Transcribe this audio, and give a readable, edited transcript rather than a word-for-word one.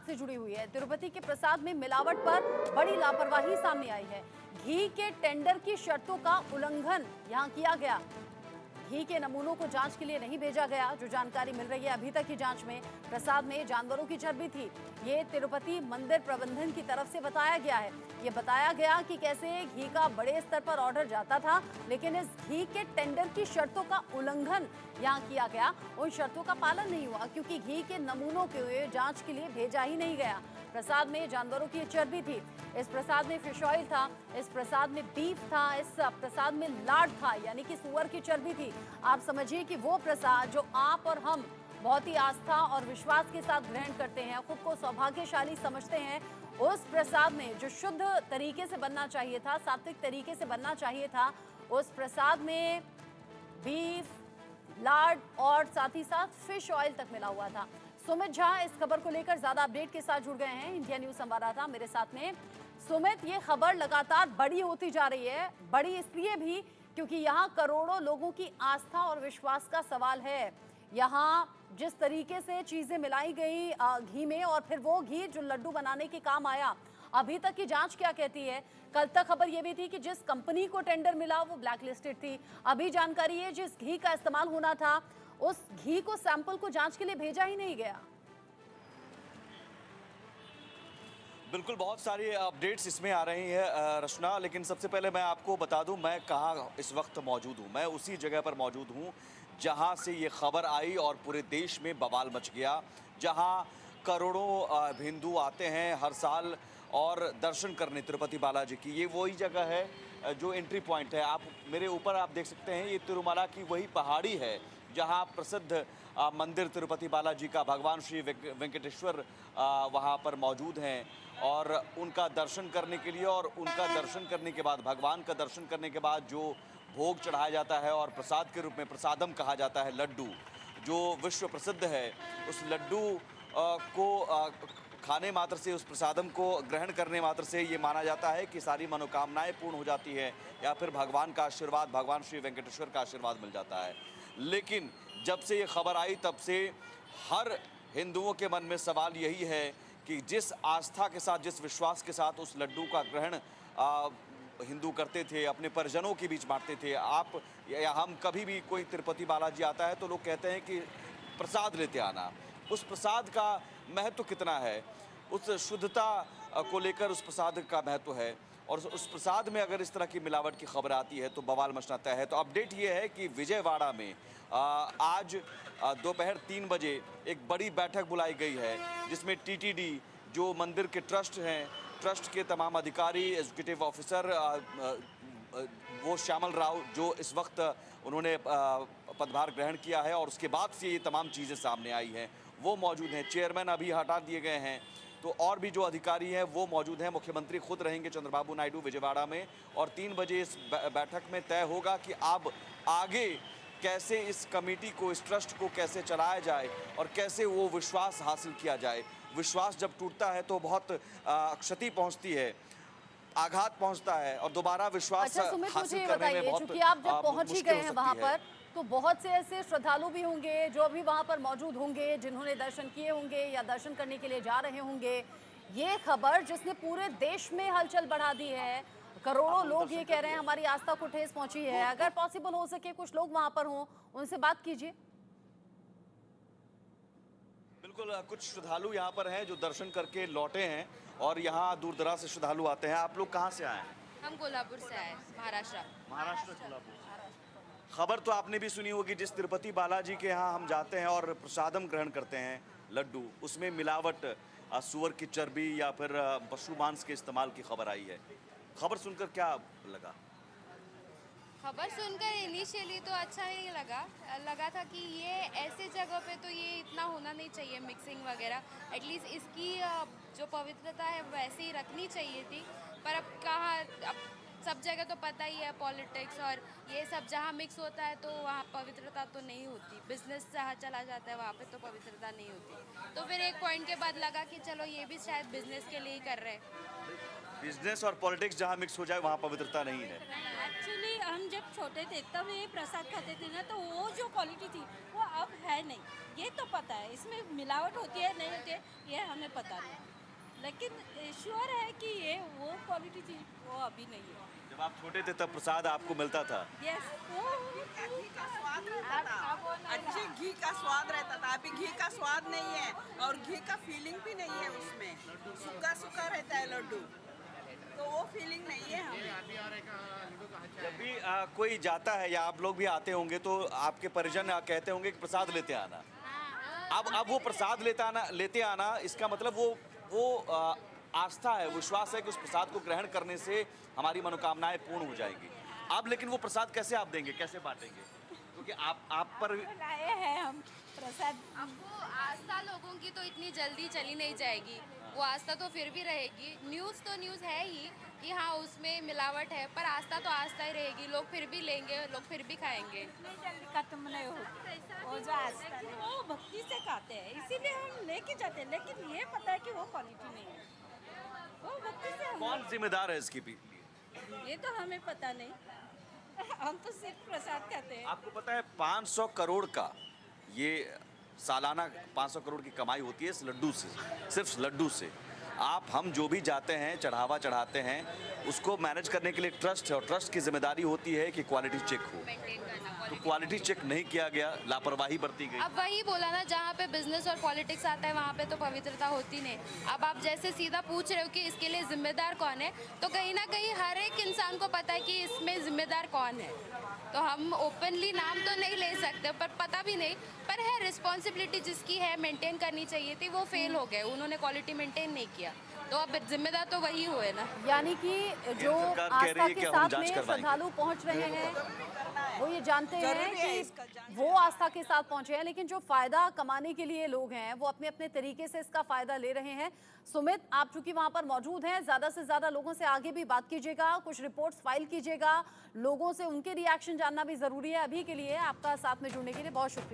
से जुड़ी हुई है। तिरुपति के प्रसाद में मिलावट पर बड़ी लापरवाही सामने आई है। घी के टेंडर की शर्तों का उल्लंघन यहां किया गया। घी के नमूनों को जांच के लिए नहीं भेजा गया। जो जानकारी मिल रही है अभी तक की जांच में प्रसाद में जानवरों की चर्बी थी। ये तिरुपति मंदिर प्रबंधन की तरफ से बताया गया है। ये बताया गया कि कैसे घी का बड़े स्तर पर ऑर्डर जाता था, लेकिन इस घी के टेंडर की शर्तों का उल्लंघन यहाँ किया गया। उन शर्तों का पालन नहीं हुआ क्योंकि घी के नमूनों के जांच के लिए भेजा ही नहीं गया। प्रसाद में जानवरों की चर्बी थी। इस प्रसाद में फिश ऑयल था, इस प्रसाद में बीफ था, इस प्रसाद में लाड था, यानी कि सुअर की चर्बी थी। आप समझिए कि वो प्रसाद जो आप और हम बहुत ही आस्था और विश्वास के साथ ग्रहण करते हैं, खुद को सौभाग्यशाली समझते हैं, उस प्रसाद में जो शुद्ध तरीके से बनना चाहिए था, सात्विक तरीके से बनना चाहिए था, उस प्रसाद में बीफ, लाड और साथ ही साथ फिश ऑयल तक मिला हुआ था। सुमित झा इस खबर को लेकर ज्यादा अपडेट के साथ जुड़ गए हैं। इंडिया न्यूज संवाददाता मेरे साथ में। सुमित, ये खबर लगातार बड़ी होती जा रही है, बड़ी इसलिए भी क्योंकि यहाँ करोड़ों लोगों की आस्था और विश्वास का सवाल है। यहाँ जिस तरीके से चीजें मिलाई गई घी में, और फिर वो घी जो लड्डू बनाने के काम आया, अभी तक की जांच क्या कहती है? कल तक खबर यह भी थी कि जिस कंपनी को टेंडर मिला वो ब्लैक लिस्टेड थी। अभी जानकारी है जिस घी का इस्तेमाल होना था, उस घी को सैंपल को जांच के लिए भेजा ही नहीं गया। बिल्कुल, बहुत सारी अपडेट्स इसमें आ रही हैं रचना, लेकिन सबसे पहले मैं आपको बता दूं मैं कहाँ इस वक्त मौजूद हूं। मैं उसी जगह पर मौजूद हूं जहां से ये खबर आई और पूरे देश में बवाल मच गया, जहां करोड़ों हिंदू आते हैं हर साल और दर्शन करने तिरुपति बालाजी की। ये वही जगह है जो एंट्री पॉइंट है। आप मेरे ऊपर आप देख सकते हैं, ये तिरुमला की वही पहाड़ी है जहां प्रसिद्ध मंदिर तिरुपति बालाजी का भगवान श्री वेंकटेश्वर वहां पर मौजूद हैं, और उनका दर्शन करने के लिए, और उनका दर्शन करने के बाद, भगवान का दर्शन करने के बाद जो भोग चढ़ाया जाता है और प्रसाद के रूप में प्रसादम कहा जाता है, लड्डू जो विश्व प्रसिद्ध है, उस लड्डू को खाने मात्र से, उस प्रसादम को ग्रहण करने मात्र से ये माना जाता है कि सारी मनोकामनाएं पूर्ण हो जाती है, या फिर भगवान का आशीर्वाद, भगवान श्री वेंकटेश्वर का आशीर्वाद मिल जाता है। लेकिन जब से ये खबर आई तब से हर हिंदुओं के मन में सवाल यही है कि जिस आस्था के साथ, जिस विश्वास के साथ उस लड्डू का ग्रहण हिंदू करते थे, अपने परिजनों के बीच बांटते थे। आप या हम कभी भी कोई तिरुपति बालाजी आता है तो लोग कहते हैं कि प्रसाद लेते आना। उस प्रसाद का महत्व कितना है, उस शुद्धता को लेकर उस प्रसाद का महत्व है, और उस प्रसाद में अगर इस तरह की मिलावट की खबर आती है तो बवाल मचना तय है। तो अपडेट ये है कि विजयवाड़ा में आज दोपहर 3 बजे एक बड़ी बैठक बुलाई गई है, जिसमें टीटीडी, जो मंदिर के ट्रस्ट हैं, ट्रस्ट के तमाम अधिकारी, एग्जीक्यूटिव ऑफिसर, वो श्यामल राव जो इस वक्त उन्होंने पदभार ग्रहण किया है और उसके बाद से ये तमाम चीज़ें सामने आई हैं, वो मौजूद हैं। चेयरमैन अभी हटा दिए गए हैं, तो और भी जो अधिकारी हैं वो मौजूद हैं। मुख्यमंत्री खुद रहेंगे चंद्रबाबू नायडू विजयवाड़ा में, और 3 बजे इस बैठक में तय होगा कि अब आगे कैसे इस कमेटी को, इस ट्रस्ट को कैसे चलाया जाए और कैसे वो विश्वास हासिल किया जाए। विश्वास जब टूटता है तो बहुत क्षति पहुंचती है, आघात पहुंचता है, और दोबारा विश्वास हासिल करने में बहुत चूंकि आप जब पहुंच ही गए हैं वहां पर, तो बहुत से ऐसे श्रद्धालु भी होंगे जो अभी वहां पर मौजूद होंगे, जिन्होंने दर्शन किए होंगे या दर्शन करने के लिए जा रहे होंगे। ये खबर जिसने पूरे देश में हलचल बढ़ा दी है, करोड़ों लोग ये कह रहे हैं हमारी आस्था को ठेस पहुंची है। अगर पॉसिबल हो सके कुछ लोग वहां पर हों, उनसे बात कीजिए। बिल्कुल, कुछ श्रद्धालु यहाँ पर हैं जो दर्शन करके लौटे हैं, और यहाँ दूर दराज से श्रद्धालु आते हैं। आप लोग कहाँ से आए हैं? हम कोल्हापुर से आए, महाराष्ट्र। कोल्हापुर। खबर तो आपने भी सुनी होगी, जिस तिरुपति बालाजी के यहाँ हम जाते हैं और प्रसादम ग्रहण करते हैं, लड्डू, उसमें मिलावट, सुअर की चर्बी या फिर पशु मांस के इस्तेमाल की खबर आई है। खबर सुनकर क्या लगा? खबर सुनकर इनिशियली तो अच्छा नहीं लगा था कि ये ऐसे जगह पे तो ये इतना होना नहीं चाहिए, मिक्सिंग वगैरह। एटलीस्ट इसकी जो पवित्रता है वैसे ही रखनी चाहिए थी, पर अब कहाँ, अब सब जगह तो पता ही है पॉलिटिक्स और ये सब, जहाँ मिक्स होता है तो वहाँ पवित्रता तो नहीं होती। बिजनेस जहाँ चला जाता है वहाँ पे तो पवित्रता नहीं होती। तो फिर एक पॉइंट के बाद लगा कि चलो ये भी शायद बिजनेस के लिए ही कर रहे हैं। बिजनेस और पॉलिटिक्स जहाँ मिक्स हो जाए वहाँ पवित्रता नहीं है। एक्चुअली हम जब छोटे थे तब ये प्रसाद खाते थे ना, तो वो जो क्वालिटी थी वो अब है नहीं। ये तो पता है इसमें मिलावट होती है नहीं होती है, ये हमें पता नहीं, लेकिन श्योर है कि ये वो क्वालिटी थी वो अभी नहीं है। जब आप छोटे थे तब प्रसाद आपको मिलता था। यस, घी का स्वाद रहता था, अच्छे घी का स्वाद रहता था। अभी घी का स्वाद नहीं है और घी का फीलिंग भी नहीं है उसमें, सूखा सूखा रहता है लड्डू, तो वो फीलिंग नहीं है हमें। जब भी कोई जाता है या आप लोग भी आते होंगे तो आपके परिजन कहते होंगे कि प्रसाद लेते आना। अब वो प्रसाद लेते आना इसका मतलब वो आस्था है, विश्वास है कि उस प्रसाद को ग्रहण करने से हमारी मनोकामनाएं पूर्ण हो जाएंगी। अब लेकिन वो प्रसाद कैसे आप देंगे, कैसे बांटेंगे? क्योंकि आप पर लाए हैं हम प्रसाद। अब वो आस्था लोगों की तो इतनी जल्दी चली नहीं जाएगी, वो आस्था तो फिर भी रहेगी। न्यूज़ तो न्यूज़ है ही कि हाँ उसमें मिलावट है, पर आस्था तो आस्था ही रहेगी। लोग फिर भी लेंगे, लोग फिर भी खाएंगे। इतनी जल्दी खत्म नहीं होगी वो जो आस्था है, वो भक्ति से खाते हैं, इसीलिए हम लेके जाते हैं। लेकिन ये पता है कि वो क्वालिटी नहीं है, वो भक्ति से कौन जिम्मेदार है इसके लिए? ये तो हमें पता नहीं, हम तो सिर्फ प्रसाद खाते हैं। आपको पता है 500 करोड़ का ये सालाना 500 करोड़ की कमाई होती है इस लड्डू से, सिर्फ लड्डू से। हम जो भी जाते हैं चढ़ावा चढ़ाते हैं उसको मैनेज करने के लिए ट्रस्ट है और ट्रस्ट की जिम्मेदारी होती है कि क्वालिटी चेक हो। मेंटेन करना तो क्वालिटी चेक नहीं किया गया, लापरवाही बरती गई। अब वही बोला ना, जहाँ पे बिजनेस और पॉलिटिक्स आता है वहाँ पे तो पवित्रता होती नहीं। अब आप जैसे सीधा पूछ रहे हो कि इसके लिए जिम्मेदार कौन है, तो कहीं ना कहीं हर एक इंसान को पता है कि इसमें जिम्मेदार कौन है। तो हम ओपनली नाम तो नहीं ले सकते, पर पता भी नहीं, पर है रिस्पॉन्सिबिलिटी जिसकी है मेंटेन करनी चाहिए थी, वो फेल हो गए, उन्होंने क्वालिटी मेंटेन नहीं किया, तो अब जिम्मेदार तो वही हुए ना। यानी कि जो सरकार कह रही आस्था है के कि हम साथ जांच में करवाएंगे। श्रद्धालु पहुंच रहे हैं वो ये जानते हैं जरूरी है कि इसका जांच। वो आस्था के साथ पहुंचे हैं, लेकिन जो फायदा कमाने के लिए लोग हैं वो अपने अपने तरीके से इसका फायदा ले रहे हैं। सुमित, आप चूंकि वहां पर मौजूद हैं, ज्यादा से ज्यादा लोगों से आगे भी बात कीजिएगा, कुछ रिपोर्ट्स फाइल कीजिएगा, लोगों से उनके रिएक्शन जानना भी जरूरी है। अभी के लिए आपका साथ में जुड़ने के लिए बहुत शुक्रिया।